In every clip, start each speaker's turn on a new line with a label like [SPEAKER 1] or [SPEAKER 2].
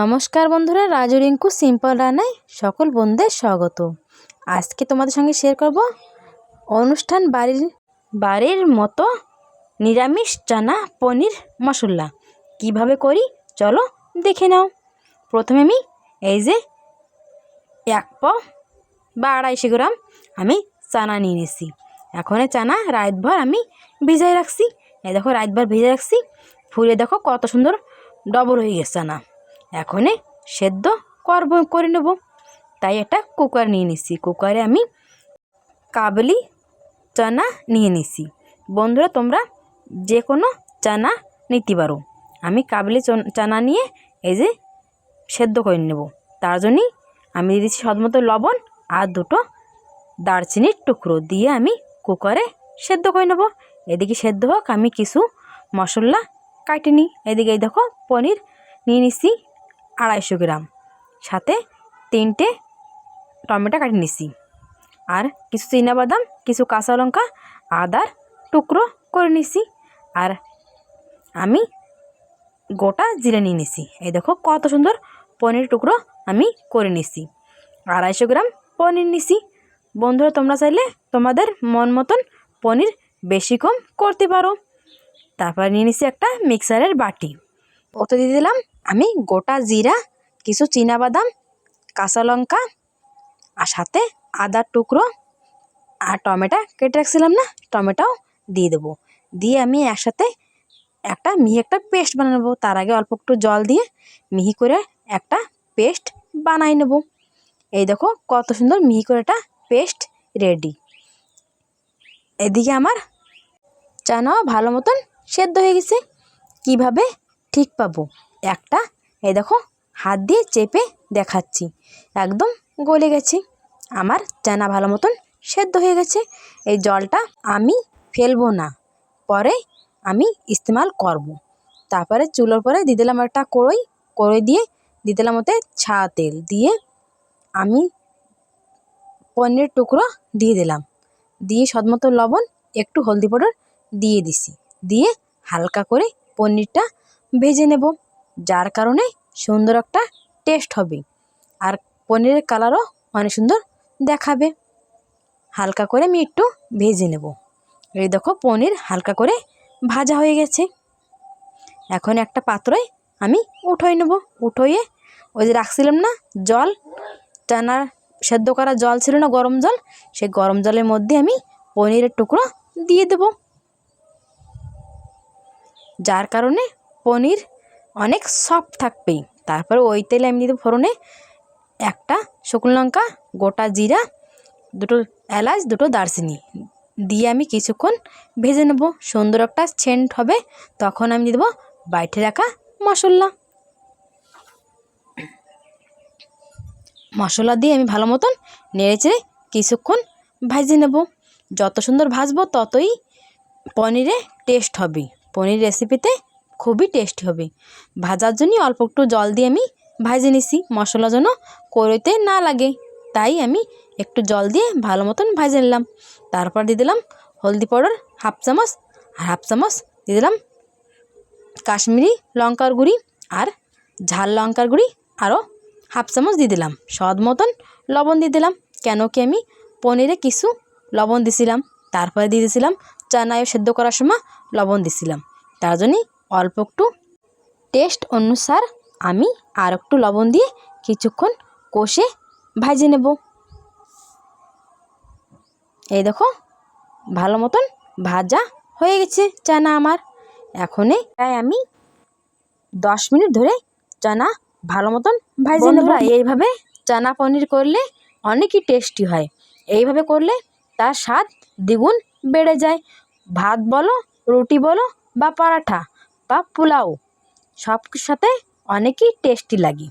[SPEAKER 1] নমস্কার বন্ধুরা, রাজু রিঙ্কু সিম্পল রান্নায় সকল বন্ধুদের স্বাগত। আজকে তোমাদের সঙ্গে শেয়ার করব অনুষ্ঠান বাড়ির মতো নিরামিষ চানা পনির মশলা কিভাবে করি, চলো দেখে নাও। প্রথমে আমি এই যে 1 পাও বা 250 গ্রাম আমি চানা নিয়ে নিয়েছি। এখন চানা রাতভর আমি ভিজাই রাখছি। এই দেখো, রাতভর ভিজে রাখছি, ফুলে দেখো কত সুন্দর ডবল হয়ে গেছে চানা। এখন সেদ্ধ করে নেব, তাই একটা কুকার নিয়ে নিছি। কুকারে আমি কাবলি চানা নিয়ে নিছি। বন্ধুরা, তোমরা যে কোনো চানা নিতে পারো। আমি কাবলি চানা নিয়ে এই যে সেদ্ধ করে নেব। তার জন্যই আমি দিয়ে দিচ্ছি স্বাদমতো লবণ আর 2টো দারচিনির টুকরো দিয়ে আমি কুকারে সেদ্ধ করে নেব। এদিকে সেদ্ধ হোক, আমি কিছু মশলা কাটে নিই। এদিকে এই দেখো, পনির নিয়ে নিছি 250 গ্রাম, সাথে 3টে টমেটো কাটে নিছি, আর কিছু চিনাবাদাম, কিছু কাঁচা লঙ্কা, আদার টুকরো করে নিছি, আর আমি গোটা জিরে নিয়ে নিছি। এই দেখো কত সুন্দর পনির টুকরো আমি করে নিছি। 250 গ্রাম পনির নিছি। বন্ধুরা, তোমরা চাইলে তোমাদের মন মতন পনির বেশি কম করতে পারো। তারপর নিয়ে নিছি একটা মিক্সারের বাটি। ওতে দিয়ে দিলাম আমি গোটা জিরা, কিছু চিনাবাদাম, কাঁচা লঙ্কা, আর সাথে আদার টুকরো, আর টমেটো কেটে রাখছিলাম না, টমেটোও দিয়ে দেবো। দিয়ে আমি একসাথে একটা পেস্ট বানিয়ে নেবো। তার আগে অল্প একটু জল দিয়ে মিহি করে একটা পেস্ট বানাই নেব। এই দেখো কত সুন্দর মিহি করে একটা পেস্ট রেডি। এদিকে আমার চানাও ভালো মতন সেদ্ধ হয়ে গেছে। কিভাবে ঠিক পাবো একটা, এই দেখো হাত দিয়ে চেপে দেখাচ্ছি, একদম গলে গেছে। আমার চানা ভালো মতন সেদ্ধ হয়ে গেছে। এই জলটা আমি ফেলবো না, পরে আমি ইস্তেমাল করব। তারপরে চুলোর পরে দিয়ে দিলাম একটা কড়াই দিয়ে দিয়ে দিলাম ওতে ছাড়া তেল দিয়ে আমি পনিরের টুকরো দিয়ে দিলাম, দিয়ে স্বাদমতো লবণ, একটু হলদি পাউডার দিয়ে দিছি, দিয়ে হালকা করে পনিরটা ভেজে নেব, যার কারণে সুন্দর একটা টেস্ট হবে আর পনিরের কালারও অনেক সুন্দর দেখাবে। হালকা করে আমি একটু ভেজে নেব। এই দেখো পনির হালকা করে ভাজা হয়ে গেছে। এখন একটা পাত্রে আমি উঠিয়ে নেব। উঠিয়ে ওই যে রাখছিলাম না জল, চানার সেদ্ধ করা জল ছিল না, গরম জল, সেই গরম জলের মধ্যে আমি পনিরের টুকরো দিয়ে দেব, যার কারণে পনির অনেক সফট থাকবে। তারপরে ওই তেলে আমি দিয়ে দেবো ফোড়নে একটা শুকনো লঙ্কা, গোটা জিরা, 2টো এলাচ, 2টো দারচিনি দিয়ে আমি কিছুক্ষণ ভেজে নেব। সুন্দর একটা সেন্ট হবে, তখন আমি দিয়ে দেবো বাইটে রাখা মশলা দিয়ে আমি ভালো মতন নেড়েচেড়ে কিছুক্ষণ ভাজে নেব। যত সুন্দর ভাজবো ততই পনিরে টেস্ট হবে। পনির রেসিপিতে খুবই টেস্টি হবে। ভাজার জন্য অল্প একটু জল দিয়ে আমি ভাজে নিছি, মশলা যেন কড়াইতে না লাগে, তাই আমি একটু জল দিয়ে ভালো মতন ভাজে নিলাম। তারপর দিয়ে দিলাম হলদি পাউডার 1/2 চামচ, আর 1/2 চামচ দিয়ে দিলাম কাশ্মীরি লঙ্কার গুঁড়ি, আর ঝাল লঙ্কার গুঁড়ি আরও 1/2 চামচ দিয়ে দিলাম। স্বাদ মতন লবণ দিয়ে দিলাম, কেন কি আমি পনিরে কিছু লবণ দিছিলাম। তারপরে দিয়ে দিয়েছিলাম চানায় সেদ্ধ করার সময় লবণ দিছিলাম, তার জন্যই অল্প একটু টেস্ট অনুসার আমি আর একটু লবণ দিয়ে কিছুক্ষণ কষে ভাজে নেব। এই দেখো ভালো মতন ভাজা হয়ে গেছে চানা আমার। এখনে প্রায় আমি 10 মিনিট ধরে চানা ভালো মতন ভাজে নেব। এইভাবে চানা পনির করলে অনেকই টেস্টি হয়। এইভাবে করলে তার স্বাদ দ্বিগুণ বেড়ে যায়। ভাত বলো, রুটি বলো, বা পরাঠা বা পোলাও, সব সাথে অনেকই টেস্টি লাগে।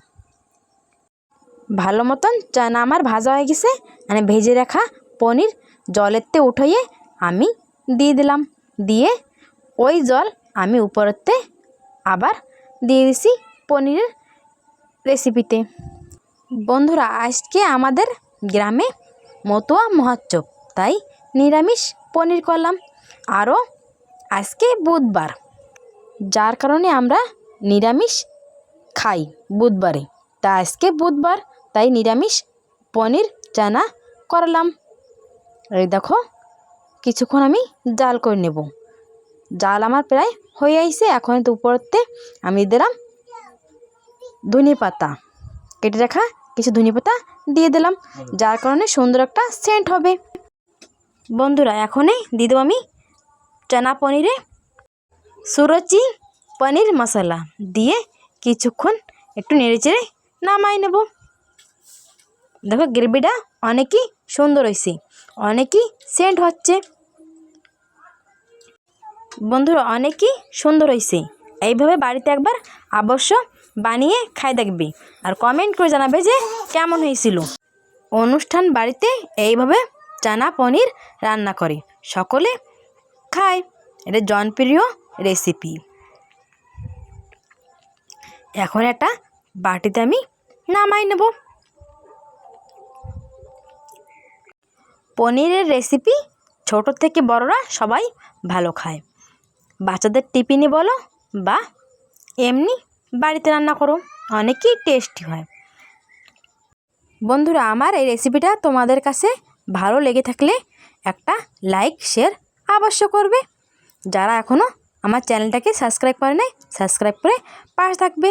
[SPEAKER 1] ভালো মতন চানা আমার ভাজা হয়ে গেছে। মানে ভেজে রাখা পনির জলেরতে উঠিয়ে আমি দিয়ে দিলাম, দিয়ে ওই জল আমি উপরেতে আবার দিয়ে দিছি পনিরের রেসিপিতে। বন্ধুরা, আজকে আমাদের গ্রামে মতুয়া মহোৎসব, তাই নিরামিষ পনির করলাম। আরও আজকে বুধবার, যার কারণে আমরা নিরামিষ খাই বুধবারে। তা আজকে বুধবার, তাই নিরামিষ পনির চানা করলাম। এই দেখো, কিছুক্ষণ আমি জাল করে নেব। জাল আমার প্রায় হয়ে আইছে। এখন উপরতে আমি দিলাম ধনে পাতা, কেটে রাখা কিছু ধনে পাতা দিয়ে দিলাম, যার কারণে সুন্দর একটা সেন্ট হবে। বন্ধুরা, এখনই দিয়ে দেবো আমি চানা পনিরে সুরচি পনির মশলা দিয়ে কিছুক্ষণ একটু নেড়েচেড়ে নামাই নেব। দেখো, গ্রেভিটা অনেকই সুন্দর হয়েছে, অনেকই সেন্ট হচ্ছে। বন্ধুরা, অনেকই সুন্দর হয়েছে। এইভাবে বাড়িতে একবার অবশ্য বানিয়ে খাই দেখবে, আর কমেন্ট করে জানাবে যে কেমন হয়েছিল। অনুষ্ঠান বাড়িতে এইভাবে চানা পনির রান্না করে সকলে খায়। এটা জনপ্রিয় রেসিপি। এখন একটা বাটিতে আমি নামাই নেব। পনিরের রেসিপি ছোট থেকে বড়রা সবাই ভালো খায়। বাচ্চাদের টিফিনে বলো বা এমনি বাড়িতে রান্না করো, অনেকই টেস্টি হয়। বন্ধুরা, আমার এই রেসিপিটা তোমাদের কাছে ভালো লেগে থাকলে একটা লাইক শেয়ার অবশ্য করবে। যারা এখনও আমার চ্যানেলটাকে সাবস্ক্রাইব করে নেই, সাবস্ক্রাইব করে পাশে থাকবে।